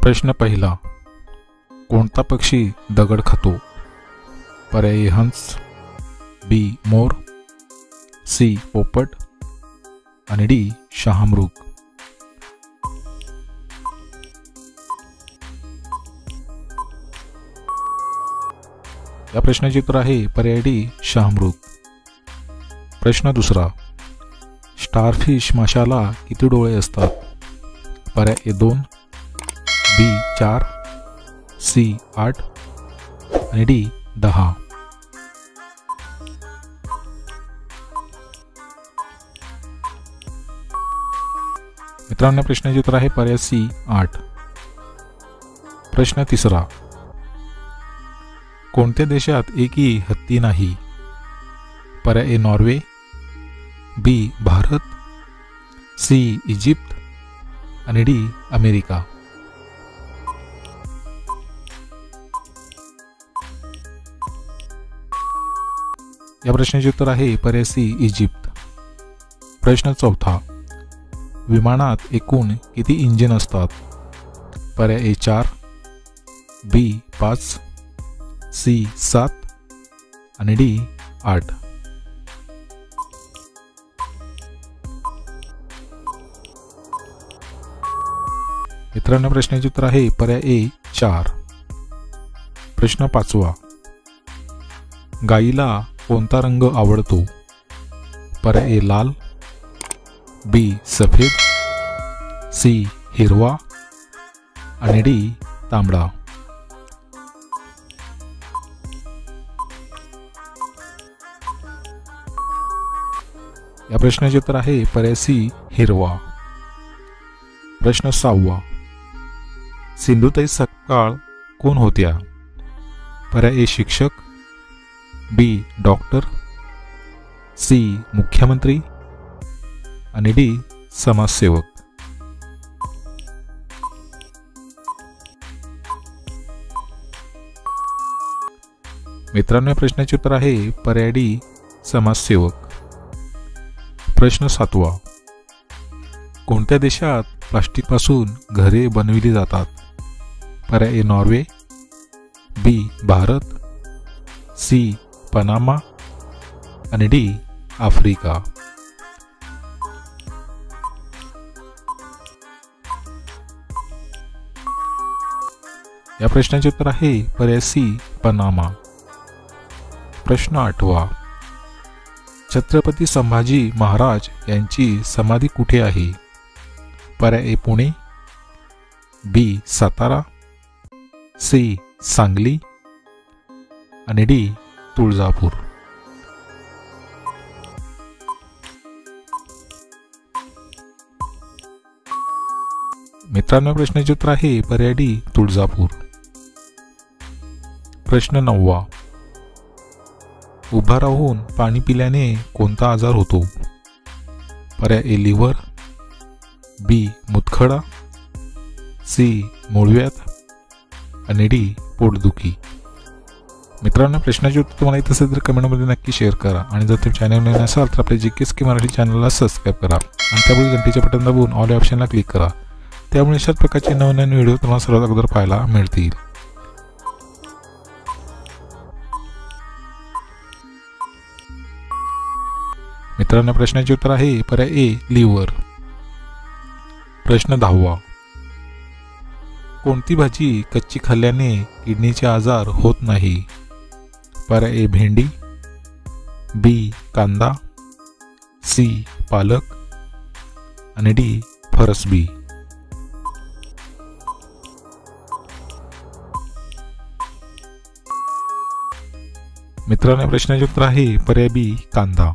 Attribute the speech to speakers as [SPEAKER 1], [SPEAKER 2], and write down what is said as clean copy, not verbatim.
[SPEAKER 1] प्रश्न पहिला, कोणता पक्षी दगड खातो? पर्याय ए हंस, बी मोर, सी पोपट आणि डी शहामृग. या प्रश्नाचे उत्तर आहे पर्याय डी शहामृग. प्रश्न दुसरा, स्टारफिश माशाला किती डोळे असतात? पर्याय ए 2, बी 4, सी 8 आणि डी 10. मित्रांनो, प्रश्नाचे उत्तर आहे पर्याय सी 8. प्रश्न तिसरा, कोणत्या देशात एकही हत्ती नाही? पर्याय A Norway, B Bharat, C Egypt आणि डी अमेरिका. या प्रश्नाचे उत्तर आहे पर्याय सी इजिप्त. प्रश्न चौथा, विमानात एकूण किती इंजिन असतात? पर्याय ए 4, बी 5, सी 7 आणि डी 8. मित्रांनो, प्रश्नाचे उत्तर आहे पर्याय ए 4. प्रश्न पाचवा, गाईला कोणता रंग आवडतो? पर्याय ए लाल, बी सफेद, सी हिरवा आणि डी तांबडा. या प्रश्नाचे उत्तर आहे पर्याय सी हिरवा. प्रश्न 6, सिंधुताई सपकाळ कोण होत्या? पर्याय ए शिक्षक, बी डॉक्टर, सी मुख्यमंत्री आणि डी समाजसेवक. मित्रांनो, या प्रश्नाचे उत्तर आहे पर्याय डी समाजसेवक. प्रश्न 7, कोणत्या देशात प्लास्टिकपासून घरे बनविली जातात? पर्याय A Norway, B Bharat, C Panama आणि डी आफ्रिका. या प्रश्नाचे उत्तर आहे पर्याय सी पनामा. प्रश्न 8, छत्रपती संभाजी महाराज यांची समाधी कुठे आहे? पर्याय ए पुणे, बी सातारा, सी सांगली आणि डी तुळजापूर. मित्रांनो, प्रश्नाचे उत्तर आहे पर्याय डी तुळजापूर. प्रश्न 9, उभा राहून पाणी पिल्याने कोणता आजार होतो? पर्याय ए लिव्हर, बी मुतखडा, सी मूळव्याध आणि डी पोटदुखी. मित्रांनो, प्रश्नाचे उत्तर तुम्हाला येत असेल तर कमेंटमध्ये नक्की शेअर करा आणि जर तुम्ही चॅनल नवीन असाल तर आपल्या GKSK मराठी चॅनलला सबस्क्राईब करा आणि त्यामुळे घंटीच्या बटन दाबून ऑल या ऑप्शनला क्लिक करा. त्यामुळे अशाच प्रकारचे नवीन व्हिडिओ तुम्हाला सर्वात अगोदर पाहायला मिळतील. मित्रांनो, प्रश्नाचे उत्तर आहे पर्याय ए लिव्हर. प्रश्न 10, कोणती भाजी कच्ची खाल्ल्याने किडनीचे आजार होत नाही? पर्याय ए भेंडी, बी कांदा, सी पालक आणि डी फरसबी. मित्रांनो, प्रश्नाचे उत्तर आहे पर्याय बी कांदा.